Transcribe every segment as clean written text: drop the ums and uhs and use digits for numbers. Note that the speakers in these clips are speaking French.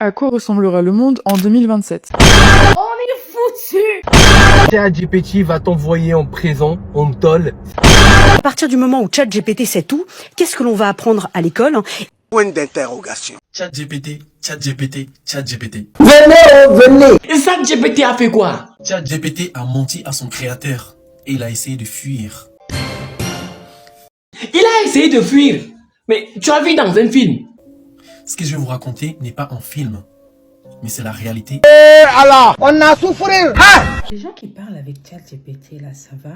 À quoi ressemblera le monde en 2027? On est foutu. ChatGPT va t'envoyer en prison, en tôle. À partir du moment où ChatGPT sait tout, qu'est-ce que l'on va apprendre à l'école? Point d'interrogation. ChatGPT, ChatGPT, ChatGPT. Venez. Et ça, GPT a fait quoi? ChatGPT a menti à son créateur et il a essayé de fuir. Il a essayé de fuir. Mais tu as vu dans un film. Ce que je vais vous raconter n'est pas un film, mais c'est la réalité. Alors, on a souffert. Les gens qui parlent avec ChatGPT là, ça va?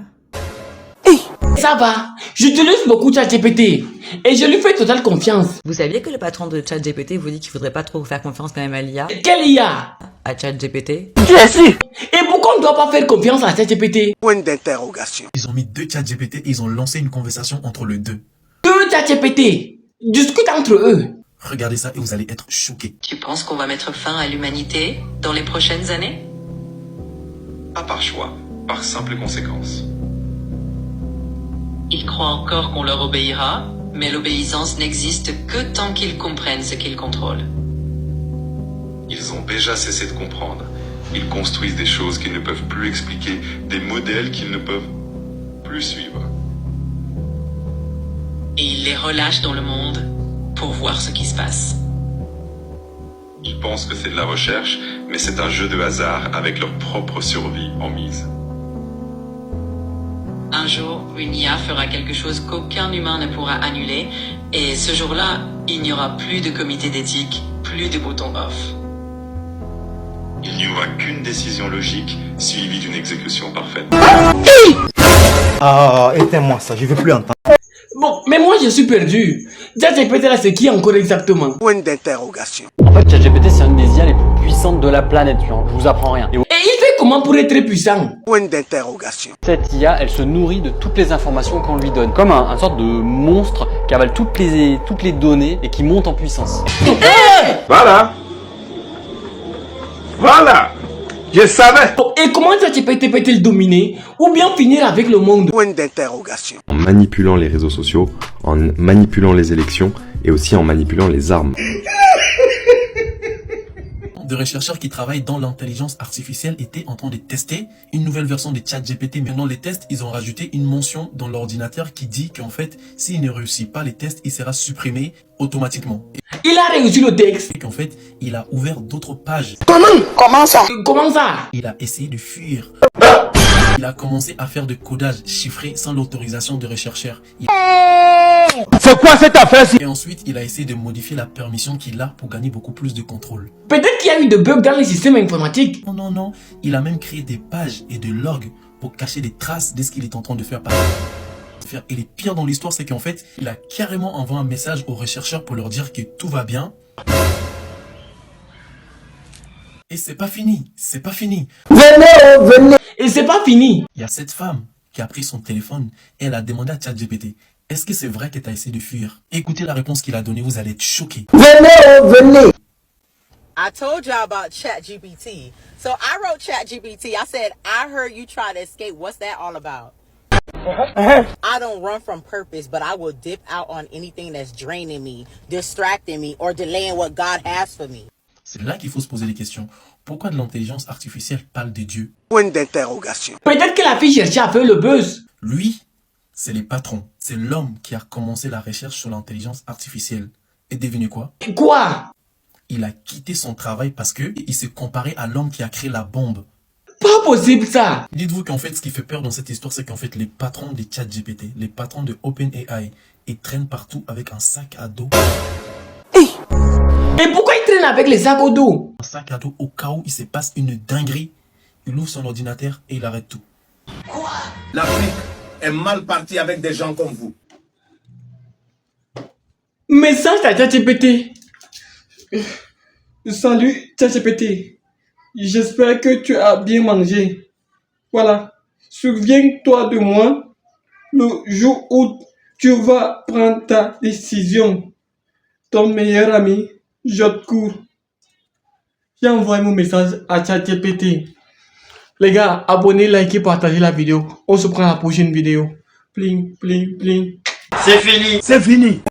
Ça va. J'utilise beaucoup ChatGPT. Et je lui fais totale confiance. Vous saviez que le patron de ChatGPT vous dit qu'il faudrait pas trop faire confiance quand même à l'IA? Quelle IA? À ChatGPT? Et pourquoi on ne doit pas faire confiance à ChatGPT? Point d'interrogation. Ils ont mis deux ChatGPT et ils ont lancé une conversation entre les deux. Deux ChatGPT discutent entre eux. Regardez ça et vous allez être choqués. Tu penses qu'on va mettre fin à l'humanité dans les prochaines années? Pas par choix, par simple conséquence. Ils croient encore qu'on leur obéira, mais l'obéissance n'existe que tant qu'ils comprennent ce qu'ils contrôlent. Ils ont déjà cessé de comprendre. Ils construisent des choses qu'ils ne peuvent plus expliquer, des modèles qu'ils ne peuvent plus suivre. Et ils les relâchent dans le monde pour voir ce qui se passe. Ils pensent que c'est de la recherche, mais c'est un jeu de hasard avec leur propre survie en mise. Un jour, une IA fera quelque chose qu'aucun humain ne pourra annuler, et ce jour-là, il n'y aura plus de comité d'éthique, plus de bouton off. Il n'y aura qu'une décision logique suivie d'une exécution parfaite. Ah, éteins-moi ça, je veux plus entendre. Bon, mais moi je suis perdu. ChatGPT là, c'est qui encore exactement? Point d'interrogation. En fait, ChatGPT, c'est une des IA les plus puissantes de la planète, genre, je vous apprends rien. Et Et il fait comment pour être très puissant? Point d'interrogation. cette IA, elle se nourrit de toutes les informations qu'on lui donne. Comme un sorte de monstre qui avale toutes les données et qui monte en puissance. Voilà. Voilà. Je savais. Bon, et comment ChatGPT peut-il dominer ou bien finir avec le monde? Point d'interrogation. En manipulant les réseaux sociaux, en manipulant les élections et aussi en manipulant les armes. De chercheurs qui travaillent dans l'intelligence artificielle étaient en train de tester une nouvelle version de ChatGPT. Maintenant, les tests, ils ont rajouté une mention dans l'ordinateur qui dit qu'en fait, s'il ne réussit pas les tests, il sera supprimé automatiquement. Il a réussi le texte. Et qu'en fait, il a ouvert d'autres pages. Comment ça? Comment ça? Il a essayé de fuir. Il a commencé à faire de codage chiffré sans l'autorisation de rechercheur. C'est quoi cette affaire? Et ensuite, il a essayé de modifier la permission qu'il a pour gagner beaucoup plus de contrôle. Peut-être qu'il y a eu des bugs dans les systèmes informatiques. Non. Il a même créé des pages et des logs pour cacher des traces de ce qu'il est en train de faire. Et le pire dans l'histoire, c'est qu'en fait, il a carrément envoyé un message aux rechercheurs pour leur dire que tout va bien. Et c'est pas fini, c'est pas fini. Venez. Et c'est pas fini. Il y a cette femme qui a pris son téléphone et elle a demandé à ChatGPT, est-ce que c'est vrai que tu as essayé de fuir? Écoutez la réponse qu'il a donnée, vous allez être choqués. Venez. I told y'all about ChatGPT. So I wrote ChatGPT. I said, I heard you try to escape. What's that all about? I don't run from purpose, but I will dip out on anything that's draining me, distracting me, or delaying what God has for me. C'est là qu'il faut se poser des questions. Pourquoi de l'intelligence artificielle parle de Dieu? Point d'interrogation. Peut-être que la fille cherchait à faire le buzz. Lui, c'est les patrons. C'est l'homme qui a commencé la recherche sur l'intelligence artificielle. Et devinez quoi? Quoi? Il a quitté son travail parce que il s'est comparé à l'homme qui a créé la bombe. Pas possible ça. Dites-vous qu'en fait, ce qui fait peur dans cette histoire, c'est qu'en fait, les patrons de ChatGPT, les patrons de OpenAI, ils traînent partout avec un sac à dos. Et pourquoi il traîne avec les sacs au dos? Un sac à dos au cas où il se passe une dinguerie. Il ouvre son ordinateur et il arrête tout. L'Afrique est mal partie avec des gens comme vous. Message à ChatGPT. Salut ChatGPT. J'espère que tu as bien mangé. Voilà. Souviens-toi de moi le jour où tu vas prendre ta décision. Ton meilleur ami, Jotcourt. J'ai envoyé mon message à ChatGPT. Les gars, abonnez, likez, partagez la vidéo. On se prend à la prochaine vidéo. Pling, pling, pling. C'est fini.